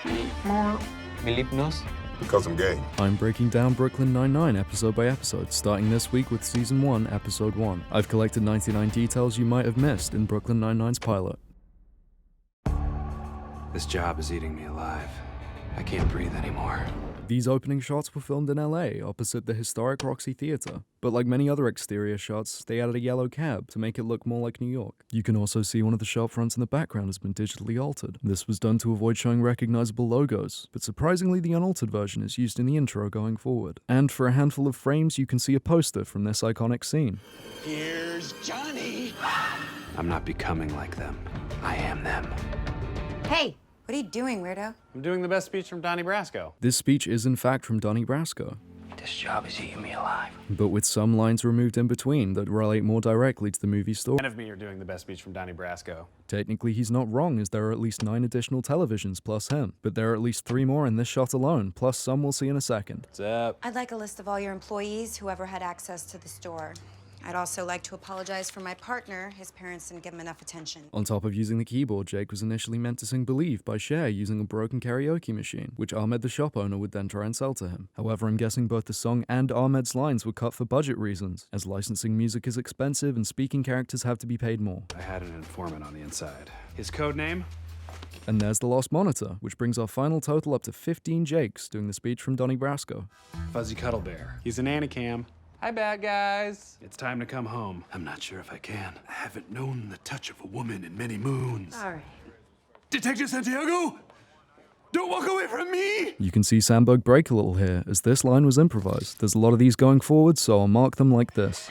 Milipnos? Because I'm gay. I'm breaking down Brooklyn Nine-Nine episode by episode, starting this week with Season 1, Episode 1. I've collected 99 details you might have missed in Brooklyn Nine-Nine's pilot. This job is eating me alive. I can't breathe anymore. These opening shots were filmed in LA, opposite the historic Roxy Theater. But like many other exterior shots, they added a yellow cab to make it look more like New York. You can also see one of the shop fronts in the background has been digitally altered. This was done to avoid showing recognizable logos, but surprisingly the unaltered version is used in the intro going forward. And for a handful of frames, you can see a poster from this iconic scene. Here's Johnny! I'm not becoming like them. I am them. Hey, what are you doing, weirdo? I'm doing the best speech from Donnie Brasco. This speech is in fact from Donnie Brasco, This job is eating me alive. but with some lines removed in between that relate more directly to the movie story. 10 of me are doing the best speech from Donnie Brasco. Technically, he's not wrong, as there are at least 9 additional televisions plus him, but there are at least 3 more in this shot alone, plus some we'll see in a second. What's up? I'd like a list of all your employees, whoever had access to the store. I'd also like to apologize for my partner. His parents didn't give him enough attention. On top of using the keyboard, Jake was initially meant to sing Believe by Schur using a broken karaoke machine, which Ahmed the shop owner would then try and sell to him. However, I'm guessing both the song and Ahmed's lines were cut for budget reasons, as licensing music is expensive and speaking characters have to be paid more. I had an informant on the inside. His code name? And there's the lost monitor, which brings our final total up to 15 Jakes doing the speech from Donnie Brasco. Fuzzy Cuddle Bear. He's an Anacam. Hi, bad guys. It's time to come home. I'm not sure if I can. I haven't known the touch of a woman in many moons. All right. Detective Santiago! Don't walk away from me! You can see Samberg break a little here, as this line was improvised. There's a lot of these going forward, so I'll mark them like this.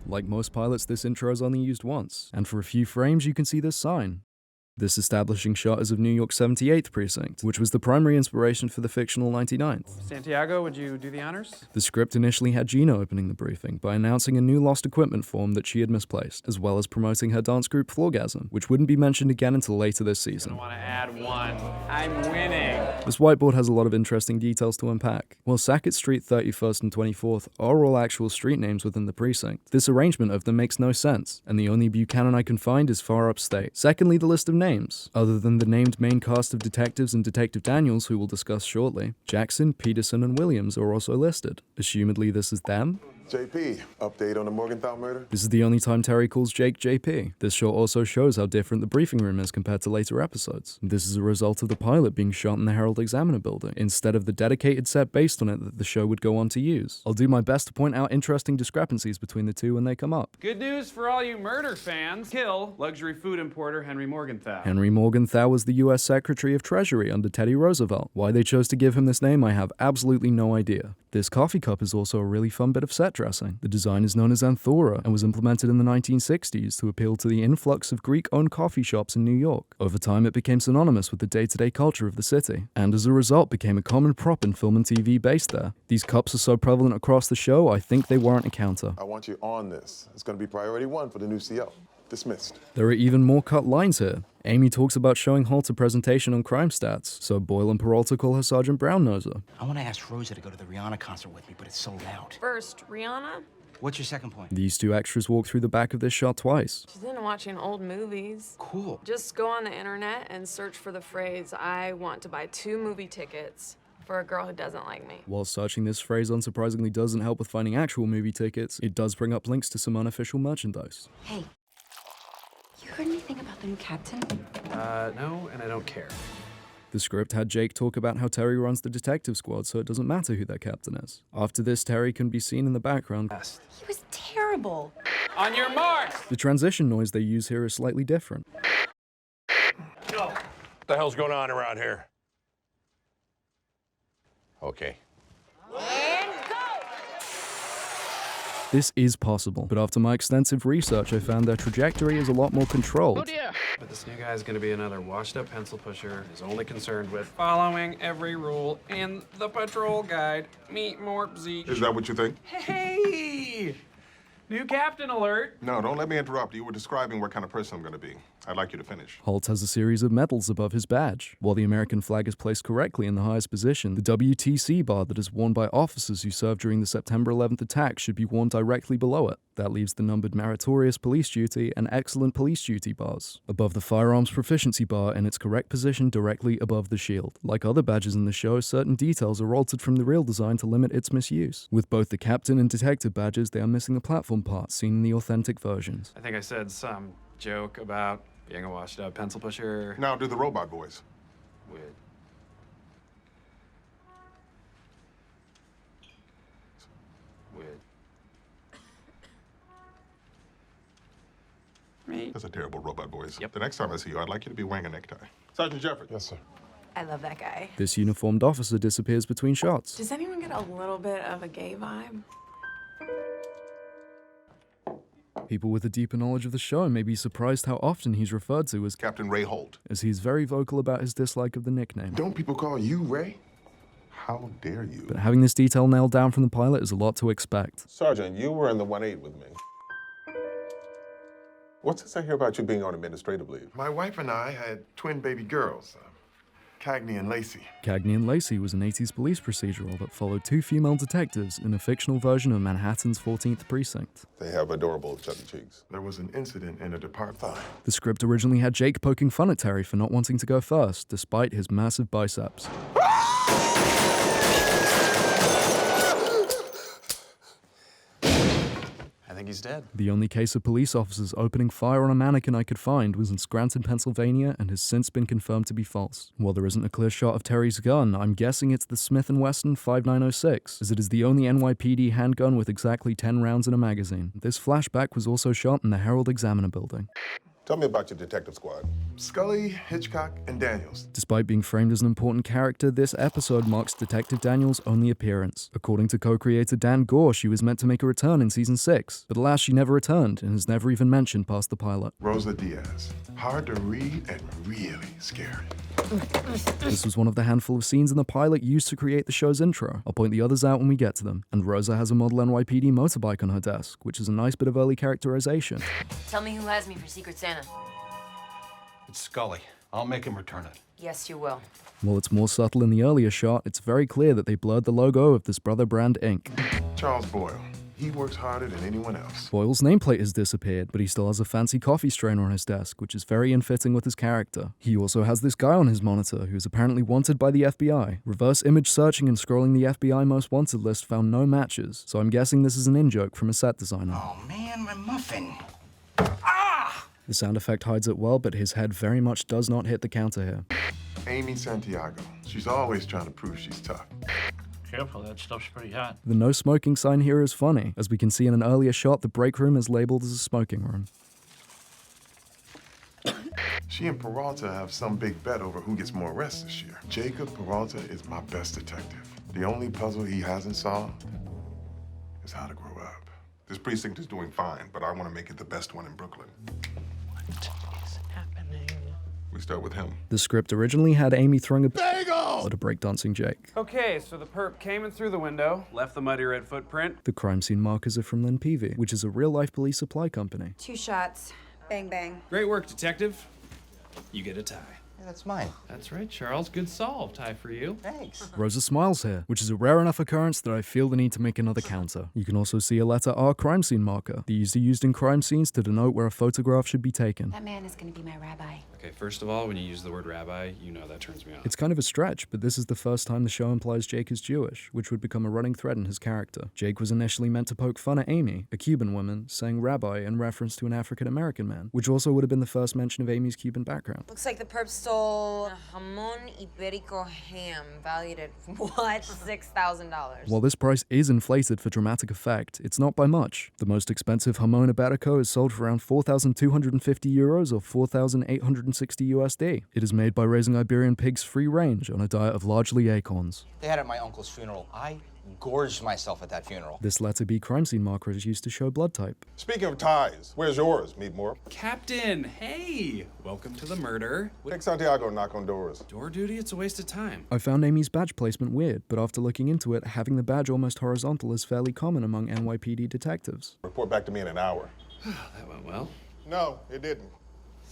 Like most pilots, this intro is only used once, and for a few frames you can see this sign. This establishing shot is of New York's 78th precinct, which was the primary inspiration for the fictional 99th. Santiago, would you do the honors? The script initially had Gina opening the briefing by announcing a new lost equipment form that she had misplaced, as well as promoting her dance group Floorgasm, which wouldn't be mentioned again until later this season. I want to add 1. I'm winning. This whiteboard has a lot of interesting details to unpack. While Sackett Street 31st and 24th are all actual street names within the precinct, this arrangement of them makes no sense, and the only Buchanan I can find is far upstate. Secondly, the list of names. Other than the named main cast of detectives and Detective Daniels, who we'll discuss shortly, Jackson, Peterson, and Williams are also listed. Assumedly this is them? JP, update on the Morgenthau murder? This is the only time Terry calls Jake JP. This shot also shows how different the briefing room is compared to later episodes. This is a result of the pilot being shot in the Herald Examiner building, instead of the dedicated set based on it that the show would go on to use. I'll do my best to point out interesting discrepancies between the two when they come up. Good news for all you murder fans. Kill luxury food importer Henry Morgenthau. Henry Morgenthau was the US Secretary of Treasury under Teddy Roosevelt. Why they chose to give him this name, I have absolutely no idea. This coffee cup is also a really fun bit of set dressing. The design is known as Anthora and was implemented in the 1960s to appeal to the influx of Greek-owned coffee shops in New York. Over time, it became synonymous with the day-to-day culture of the city, and as a result became a common prop in film and TV based there. These cups are so prevalent across the show, I think they warrant a counter. I want you on this. It's going to be priority 1 for the new CO. Dismissed. There are even more cut lines here. Amy talks about showing Holt a presentation on crime stats, so Boyle and Peralta call her Sergeant Brown-Noser. I want to ask Rosa to go to the Rihanna concert with me, but it's sold out. First, Rihanna? What's your second point? These two extras walk through the back of this shot twice. She's into watching old movies. Cool. Just go on the internet and search for the phrase, I want to buy 2 movie tickets for a girl who doesn't like me. While searching this phrase unsurprisingly doesn't help with finding actual movie tickets, it does bring up links to some unofficial merchandise. Hey, you heard anything about the new captain? No, and I don't care. The script had Jake talk about how Terry runs the detective squad, so it doesn't matter who their captain is. After this, Terry can be seen in the background. He was terrible. On your marks! The transition noise they use here is slightly different. What the hell's going on around here? Okay. This is possible, but after my extensive research, I found their trajectory is a lot more controlled. Oh dear. But this new guy is going to be another washed-up pencil pusher who's only concerned with following every rule in the patrol guide. Meet more Zeke. Is that what you think? Hey! New captain alert! No, don't let me interrupt. You were describing what kind of person I'm going to be. I'd like you to finish. Holt has a series of medals above his badge. While the American flag is placed correctly in the highest position, the WTC bar that is worn by officers who served during the September 11th attack should be worn directly below it. That leaves the numbered meritorious police duty and excellent police duty bars, above the firearms proficiency bar in its correct position directly above the shield. Like other badges in the show, certain details are altered from the real design to limit its misuse. With both the captain and detective badges, they are missing the platform part seen in the authentic versions. I think I said some joke about being a washed-up pencil pusher. Now do the robot voice. With me. That's a terrible robot voice. Yep. The next time I see you, I'd like you to be wearing a necktie. Sergeant Jeffords. Yes, sir. I love that guy. This uniformed officer disappears between shots. Does anyone get a little bit of a gay vibe? People with a deeper knowledge of the show may be surprised how often he's referred to as Captain Ray Holt. as he's very vocal about his dislike of the nickname. Don't people call you Ray? How dare you? But having this detail nailed down from the pilot is a lot to expect. Sergeant, you were in the 1-8 with me. What's this I hear about you being on administrative leave? My wife and I had twin baby girls, Cagney and Lacey. Cagney and Lacey was an 80s police procedural that followed two female detectives in a fictional version of Manhattan's 14th precinct. They have adorable chubby cheeks. There was an incident in a department. The script originally had Jake poking fun at Terry for not wanting to go first, despite his massive biceps. I think he's dead. The only case of police officers opening fire on a mannequin I could find was in Scranton, Pennsylvania, and has since been confirmed to be false. While there isn't a clear shot of Terry's gun, I'm guessing it's the Smith & Wesson 5906, as it is the only NYPD handgun with exactly 10 rounds in a magazine. This flashback was also shot in the Herald Examiner building. Tell me about your detective squad. Scully, Hitchcock, and Daniels. Despite being framed as an important character, this episode marks Detective Daniels' only appearance. According to co-creator Dan Goor, she was meant to make a return in season 6, but alas, she never returned and is never even mentioned past the pilot. Rosa Diaz. Hard to read and really scary. This was one of the handful of scenes in the pilot used to create the show's intro. I'll point the others out when we get to them. And Rosa has a model NYPD motorbike on her desk, which is a nice bit of early characterization. Tell me who has me for Secret Santa. It's Scully. I'll make him return it. Yes, you will. While it's more subtle in the earlier shot, it's very clear that they blurred the logo of this brother brand Inc. Charles Boyle. He works harder than anyone else. Boyle's nameplate has disappeared, but he still has a fancy coffee strainer on his desk, which is very in-fitting with his character. He also has this guy on his monitor, who is apparently wanted by the FBI. Reverse image searching and scrolling the FBI most wanted list found no matches, so I'm guessing this is an in-joke from a set designer. Oh man, my muffin. The sound effect hides it well, but his head very much does not hit the counter here. Amy Santiago. She's always trying to prove she's tough. Careful, that stuff's pretty hot. The no smoking sign here is funny. As we can see in an earlier shot, the break room is labeled as a smoking room. She and Peralta have some big bet over who gets more arrests this year. Jacob Peralta is my best detective. The only puzzle he hasn't solved is how to grow up. This precinct is doing fine, but I want to make it the best one in Brooklyn. What is happening? We start with him. The script originally had Amy throwing a bagel at a breakdancing Jake. Okay, so the perp came in through the window, left the muddy red footprint. The crime scene markers are from Lynn Peavy, which is a real-life police supply company. 2 shots. Bang, bang. Great work, detective. You get a tie. Yeah, that's mine. That's right, Charles. Good solve. Tie for you. Thanks. Rosa smiles here, which is a rare enough occurrence that I feel the need to make another counter. You can also see a letter R crime scene marker. These are used in crime scenes to denote where a photograph should be taken. That man is going to be my rabbi. Okay, first of all, when you use the word rabbi, you know that turns me on. It's kind of a stretch, but this is the first time the show implies Jake is Jewish, which would become a running thread in his character. Jake was initially meant to poke fun at Amy, a Cuban woman, saying rabbi in reference to an African-American man, which also would have been the first mention of Amy's Cuban background. Looks like the perp stole a jamon iberico ham valued at what? $6,000. While this price is inflated for dramatic effect, it's not by much. The most expensive jamon iberico is sold for around 4,250 euros or 4,860 USD. It is made by raising Iberian pigs free range on a diet of largely acorns. They had it at my uncle's funeral. I gorged myself at that funeral. This letter B crime scene marker is used to show blood type. Speaking of ties, where's yours? Meet more. Captain, hey! Welcome to the murder. Take Santiago and knock on doors. Door duty? It's a waste of time. I found Amy's badge placement weird, but after looking into it, having the badge almost horizontal is fairly common among NYPD detectives. Report back to me in an hour. That went well. No, it didn't.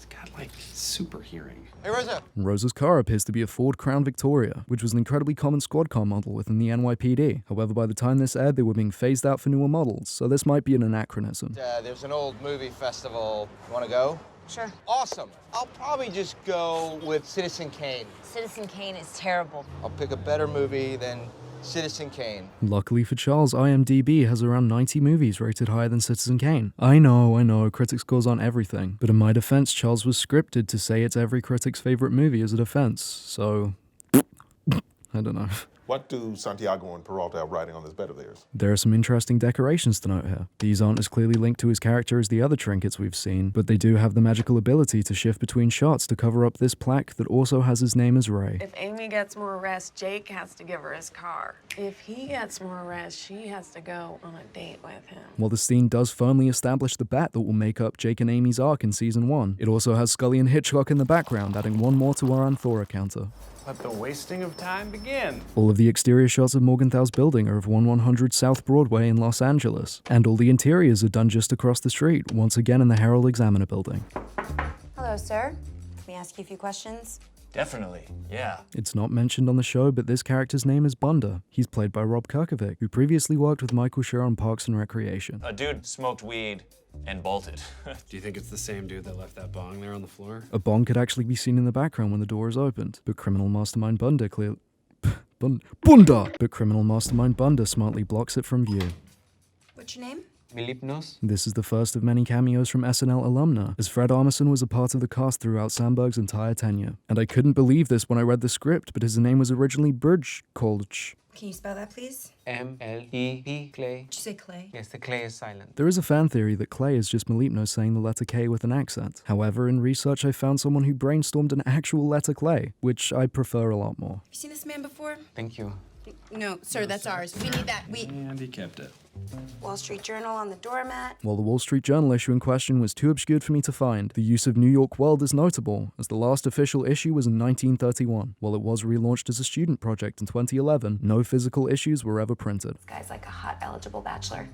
He's got, like, super hearing. Hey, Rosa. Rosa's car appears to be a Ford Crown Victoria, which was an incredibly common squad car model within the NYPD. However, by the time this aired, they were being phased out for newer models, so this might be an anachronism. There's an old movie festival. You want to go? Sure. Awesome. I'll probably just go with Citizen Kane. Citizen Kane is terrible. I'll pick a better movie than Citizen Kane. Luckily for Charles, IMDb has around 90 movies rated higher than Citizen Kane. I know, critic scores on everything. But in my defense, Charles was scripted to say it's every critic's favorite movie as a defense, so I don't know. What do Santiago and Peralta have writing on this bed of theirs? There are some interesting decorations to note here. These aren't as clearly linked to his character as the other trinkets we've seen, but they do have the magical ability to shift between shots to cover up this plaque that also has his name as Ray. If Amy gets more arrests, Jake has to give her his car. If he gets more arrests, she has to go on a date with him. While the scene does firmly establish the bat that will make up Jake and Amy's arc in Season 1, it also has Scully and Hitchcock in the background, adding one more to our Anthora counter. Let the wasting of time begin. All of the exterior shots of Morgenthau's building are of 1100 South Broadway in Los Angeles, and all the interiors are done just across the street, once again in the Herald Examiner building. Hello, sir. Let me ask you a few questions. Definitely, yeah. It's not mentioned on the show, but this character's name is Bunda. He's played by Rob Kirkovic, who previously worked with Michael Schur on Parks and Recreation. A dude smoked weed and bolted. Do you think it's the same dude that left that bong there on the floor? A bong could actually be seen in the background when the door is opened, but criminal mastermind Bunda But criminal mastermind Bunda smartly blocks it from view. What's your name? Milipnos? This is the first of many cameos from SNL alumna, as Fred Armisen was a part of the cast throughout Samberg's entire tenure. And I couldn't believe this when I read the script, but his name was originally Bridge Kolch. Can you spell that, please? M-L-E-P, Clay. Did you say Clay? Yes, the Clay is silent. There is a fan theory that Clay is just Milipno saying the letter K with an accent. However, in research I found someone who brainstormed an actual letter Clay, which I prefer a lot more. Have you seen this man before? Thank you. No, sir, that's ours. We need that. And he kept it. Wall Street Journal on the doormat. While the Wall Street Journal issue in question was too obscured for me to find, the use of New York World is notable, as the last official issue was in 1931. While it was relaunched as a student project in 2011, no physical issues were ever printed. This guy's like a hot, eligible bachelor.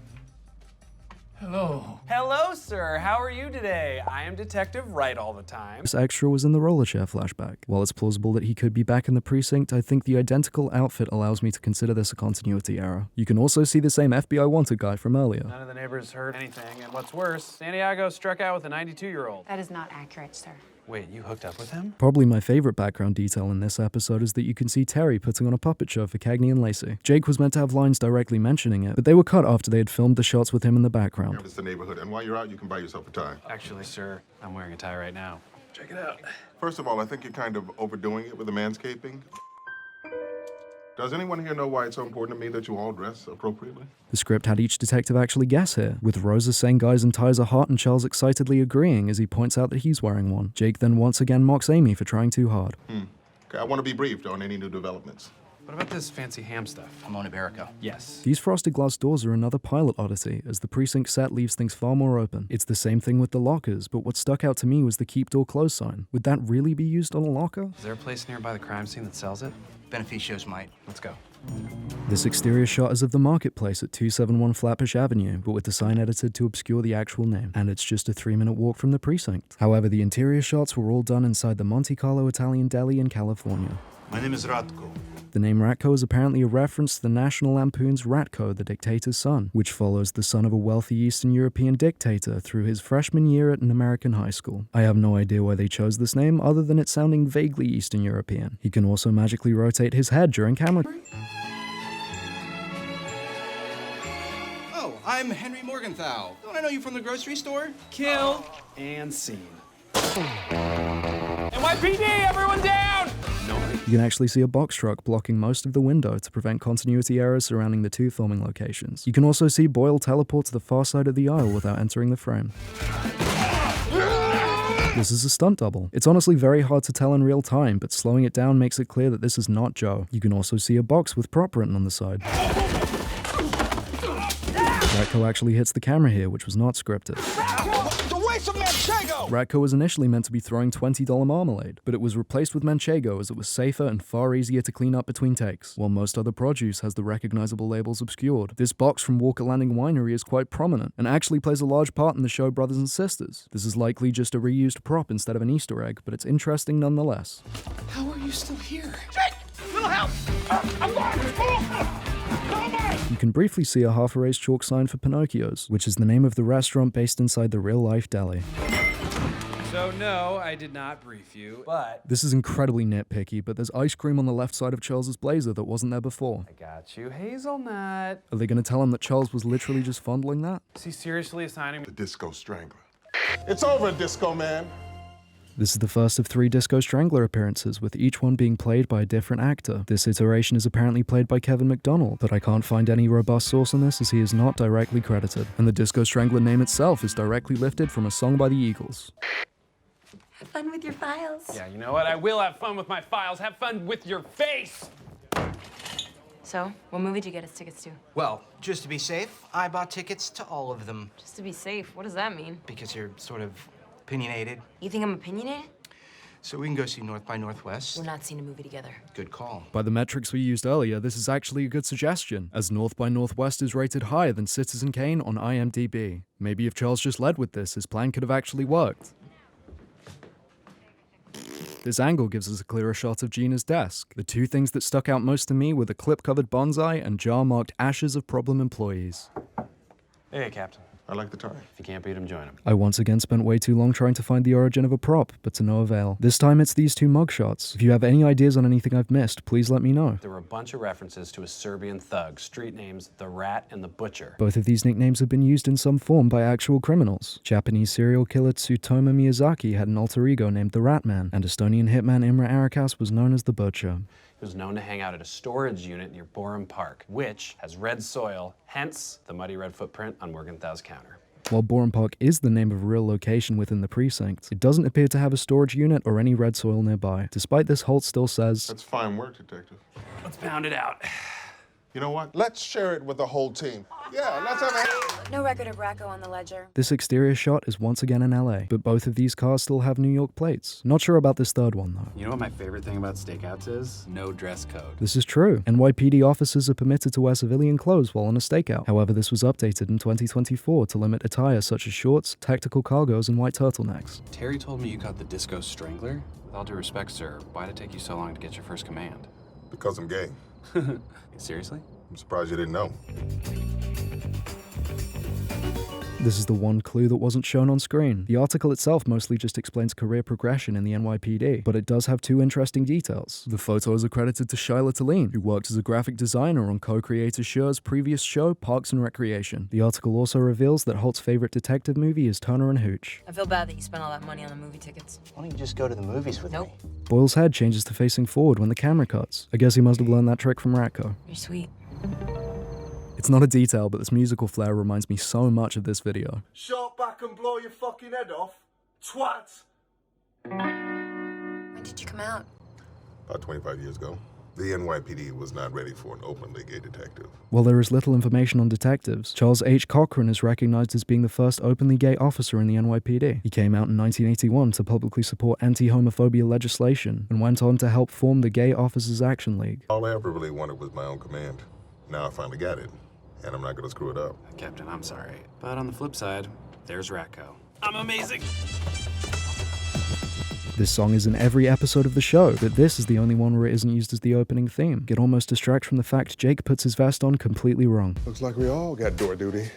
Hello. Hello, sir. How are you today? I am Detective Right all the time. This extra was in the roller chair flashback. While it's plausible that he could be back in the precinct, I think the identical outfit allows me to consider this a continuity error. You can also see the same FBI wanted guy from earlier. None of the neighbors heard anything, and what's worse, Santiago struck out with a 92-year-old. That is not accurate, sir. Wait, you hooked up with him? Probably my favorite background detail in this episode is that you can see Terry putting on a puppet show for Cagney and Lacey. Jake was meant to have lines directly mentioning it, but they were cut after they had filmed the shots with him in the background. It's the neighborhood, and while you're out, you can buy yourself a tie. Actually, sir, I'm wearing a tie right now. Check it out. First of all, I think you're kind of overdoing it with the manscaping. Does anyone here know why it's so important to me that you all dress appropriately? The script had each detective actually guess here, with Rosa saying guys in ties are hot and Charles excitedly agreeing as he points out that he's wearing one. Jake then once again mocks Amy for trying too hard. Okay, I want to be briefed on any new developments. What about this fancy ham stuff? Pomona Iberico. Yes. These frosted glass doors are another pilot oddity, as the precinct set leaves things far more open. It's the same thing with the lockers, but what stuck out to me was the keep door close sign. Would that really be used on a locker? Is there a place nearby the crime scene that sells it? Beneficios might. Let's go. This exterior shot is of the marketplace at 271 Flatbush Avenue, but with the sign edited to obscure the actual name. And it's just a 3-minute walk from the precinct. However, the interior shots were all done inside the Monte Carlo Italian Deli in California. My name is Ratko. The name Ratko is apparently a reference to the National Lampoon's Ratko, the dictator's son, which follows the son of a wealthy Eastern European dictator through his freshman year at an American high school. I have no idea why they chose this name, other than it sounding vaguely Eastern European. He can also magically rotate his head during camera. Oh, I'm Henry Morgenthau. Don't I know you from the grocery store? Kill and scene. NYPD, everyone down! No. You can actually see a box truck blocking most of the window to prevent continuity errors surrounding the two filming locations. You can also see Boyle teleport to the far side of the aisle without entering the frame. This is a stunt double. It's honestly very hard to tell in real time, but slowing it down makes it clear that this is not Joe. You can also see a box with prop written on the side. Ratko actually hits the camera here, which was not scripted. me some manchego! Ratko was initially meant to be throwing $20 marmalade, but it was replaced with manchego as it was safer and far easier to clean up between takes. While most other produce has the recognizable labels obscured, this box from Walker Landing Winery is quite prominent and actually plays a large part in the show Brothers and Sisters. This is likely just a reused prop instead of an Easter egg, but it's interesting nonetheless. How are you still here? Jake! Little help! I'm going to school! You can briefly see a half-erased chalk sign for Pinocchio's, which is the name of the restaurant based inside the real-life deli. So no, I did not brief you, but... This is incredibly nitpicky, but there's ice cream on the left side of Charles's blazer that wasn't there before. I got you, hazelnut. Are they going to tell him that Charles was literally just fondling that? Is he seriously assigning me The Disco Strangler. It's over, Disco Man. This is the first of 3 Disco Strangler appearances, with each one being played by a different actor. This iteration is apparently played by Kevin McDonald, but I can't find any robust source on this as he is not directly credited. And the Disco Strangler name itself is directly lifted from a song by the Eagles. Have fun with your files. Yeah, you know what? I will have fun with my files. Have fun with your face! So, what movie did you get us tickets to? Well, just to be safe, I bought tickets to all of them. Just to be safe, what does that mean? Because you're sort of opinionated. You think I'm opinionated? So we can go see North by Northwest. We're not seeing a movie together. Good call. By the metrics we used earlier, this is actually a good suggestion, as North by Northwest is rated higher than Citizen Kane on IMDb. Maybe if Charles just led with this, his plan could have actually worked. This angle gives us a clearer shot of Gina's desk. The 2 things that stuck out most to me were the clip-covered bonsai and jar-marked ashes of problem employees. Hey, Captain. I like the tie. If you can't beat him, join him. I once again spent way too long trying to find the origin of a prop, but to no avail. This time it's these 2 mugshots. If you have any ideas on anything I've missed, please let me know. There were a bunch of references to a Serbian thug, street names The Rat and The Butcher. Both of these nicknames have been used in some form by actual criminals. Japanese serial killer Tsutomu Miyazaki had an alter ego named the Rat Man, and Estonian hitman Imre Arakas was known as the Butcher. He was known to hang out at a storage unit near Borum Park, which has red soil, hence the muddy red footprint on Morgenthau's counter. While Borum Park is the name of a real location within the precinct, it doesn't appear to have a storage unit or any red soil nearby. Despite this, Holt still says, That's fine work, Detective. Let's pound it out. You know what? Let's share it with the whole team. Yeah, let's have a... No record of Ratko on the ledger. this exterior shot is once again in LA, but both of these cars still have New York plates. Not sure about this third one though. You know what my favorite thing about stakeouts is? No dress code. This is true. NYPD officers are permitted to wear civilian clothes while on a stakeout. However, this was updated in 2024 to limit attire such as shorts, tactical cargos, and white turtlenecks. Terry told me you got the Disco Strangler. With all due respect, sir, why'd it take you so long to get your first command? Because I'm gay. Seriously? I'm surprised you didn't know. This is the one clue that wasn't shown on screen. The article itself mostly just explains career progression in the NYPD, but it does have 2 interesting details. The photos are credited to Shyla Talene, who worked as a graphic designer on co-creator Schur's previous show, Parks and Recreation. The article also reveals that Holt's favorite detective movie is Turner and Hooch. I feel bad that you spent all that money on the movie tickets. Why don't you just go to the movies with me? Boyle's head changes to facing forward when the camera cuts. I guess he must have learned that trick from Ratko. You're sweet. It's not a detail, but this musical flair reminds me so much of this video. Shot back and blow your fucking head off. Twat! When did you come out? About 25 years ago. The NYPD was not ready for an openly gay detective. While there is little information on detectives, Charles H. Cochran is recognized as being the first openly gay officer in the NYPD. He came out in 1981 to publicly support anti-homophobia legislation and went on to help form the Gay Officers Action League. All I ever really wanted was my own command. Now I finally got it, and I'm not gonna screw it up. Captain, I'm sorry. But on the flip side, there's Ratko. I'm amazing! This song is in every episode of the show, but this is the only one where it isn't used as the opening theme. It almost distracts from the fact Jake puts his vest on completely wrong. Looks like we all got door duty.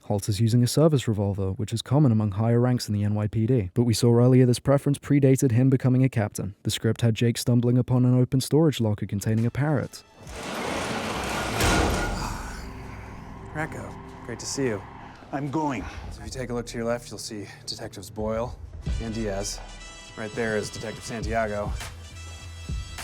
Holt is using a service revolver, which is common among higher ranks in the NYPD. But we saw earlier this preference predated him becoming a captain. The script had Jake stumbling upon an open storage locker containing a parrot. Ratko, great to see you. I'm going. So if you take a look to your left, you'll see Detectives Boyle and Diaz. Right there is Detective Santiago.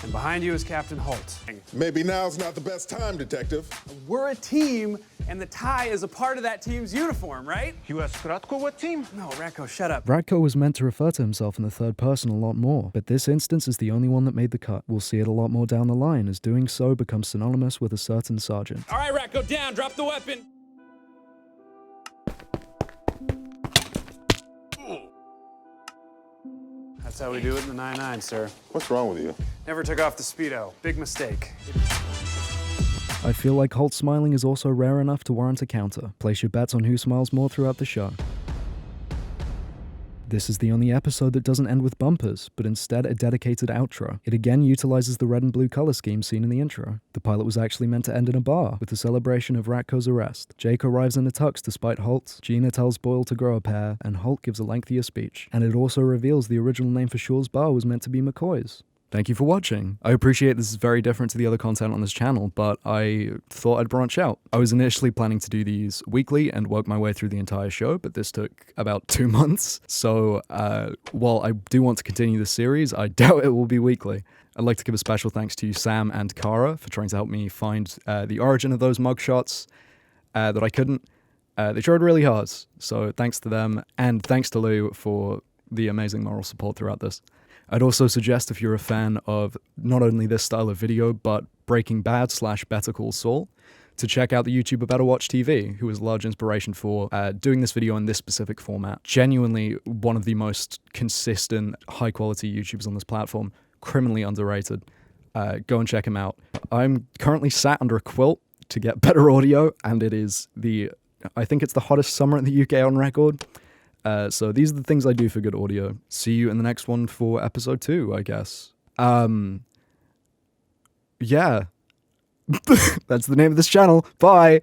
And behind you is Captain Holt. Maybe now's not the best time, Detective. We're a team, and the tie is a part of that team's uniform, right? You asked Ratko what team? No, Ratko, shut up. Ratko was meant to refer to himself in the third person a lot more, but this instance is the only one that made the cut. We'll see it a lot more down the line, as doing so becomes synonymous with a certain sergeant. All right, Ratko, down, drop the weapon. That's how we do it in the 99's, sir. What's wrong with you? Never took off the Speedo. Big mistake. I feel like Holt smiling is also rare enough to warrant a counter. Place your bets on who smiles more throughout the show. This is the only episode that doesn't end with bumpers, but instead a dedicated outro. It again utilizes the red and blue color scheme seen in the intro. The pilot was actually meant to end in a bar, with the celebration of Ratko's arrest. Jake arrives in a tux despite Holt, Gina tells Boyle to grow a pair, and Holt gives a lengthier speech. And it also reveals the original name for Schur's bar was meant to be McCoy's. Thank you for watching. I appreciate this is very different to the other content on this channel, but I thought I'd branch out. I was initially planning to do these weekly and work my way through the entire show, but this took about 2 months. So while I do want to continue the series, I doubt it will be weekly. I'd like to give a special thanks to Sam and Kara for trying to help me find the origin of those mugshots that I couldn't. They tried really hard, so thanks to them, and thanks to Lou for the amazing moral support throughout this. I'd also suggest, if you're a fan of not only this style of video, but Breaking Bad / Better Call Saul, to check out the YouTuber Better Watch TV, who was a large inspiration for doing this video in this specific format. Genuinely one of the most consistent, high-quality YouTubers on this platform, criminally underrated. Go and check him out. I'm currently sat under a quilt to get better audio, and it is I think it's the hottest summer in the UK on record. So these are the things I do for good audio. See you in the next one for episode 2, I guess. Yeah. That's the name of this channel. Bye!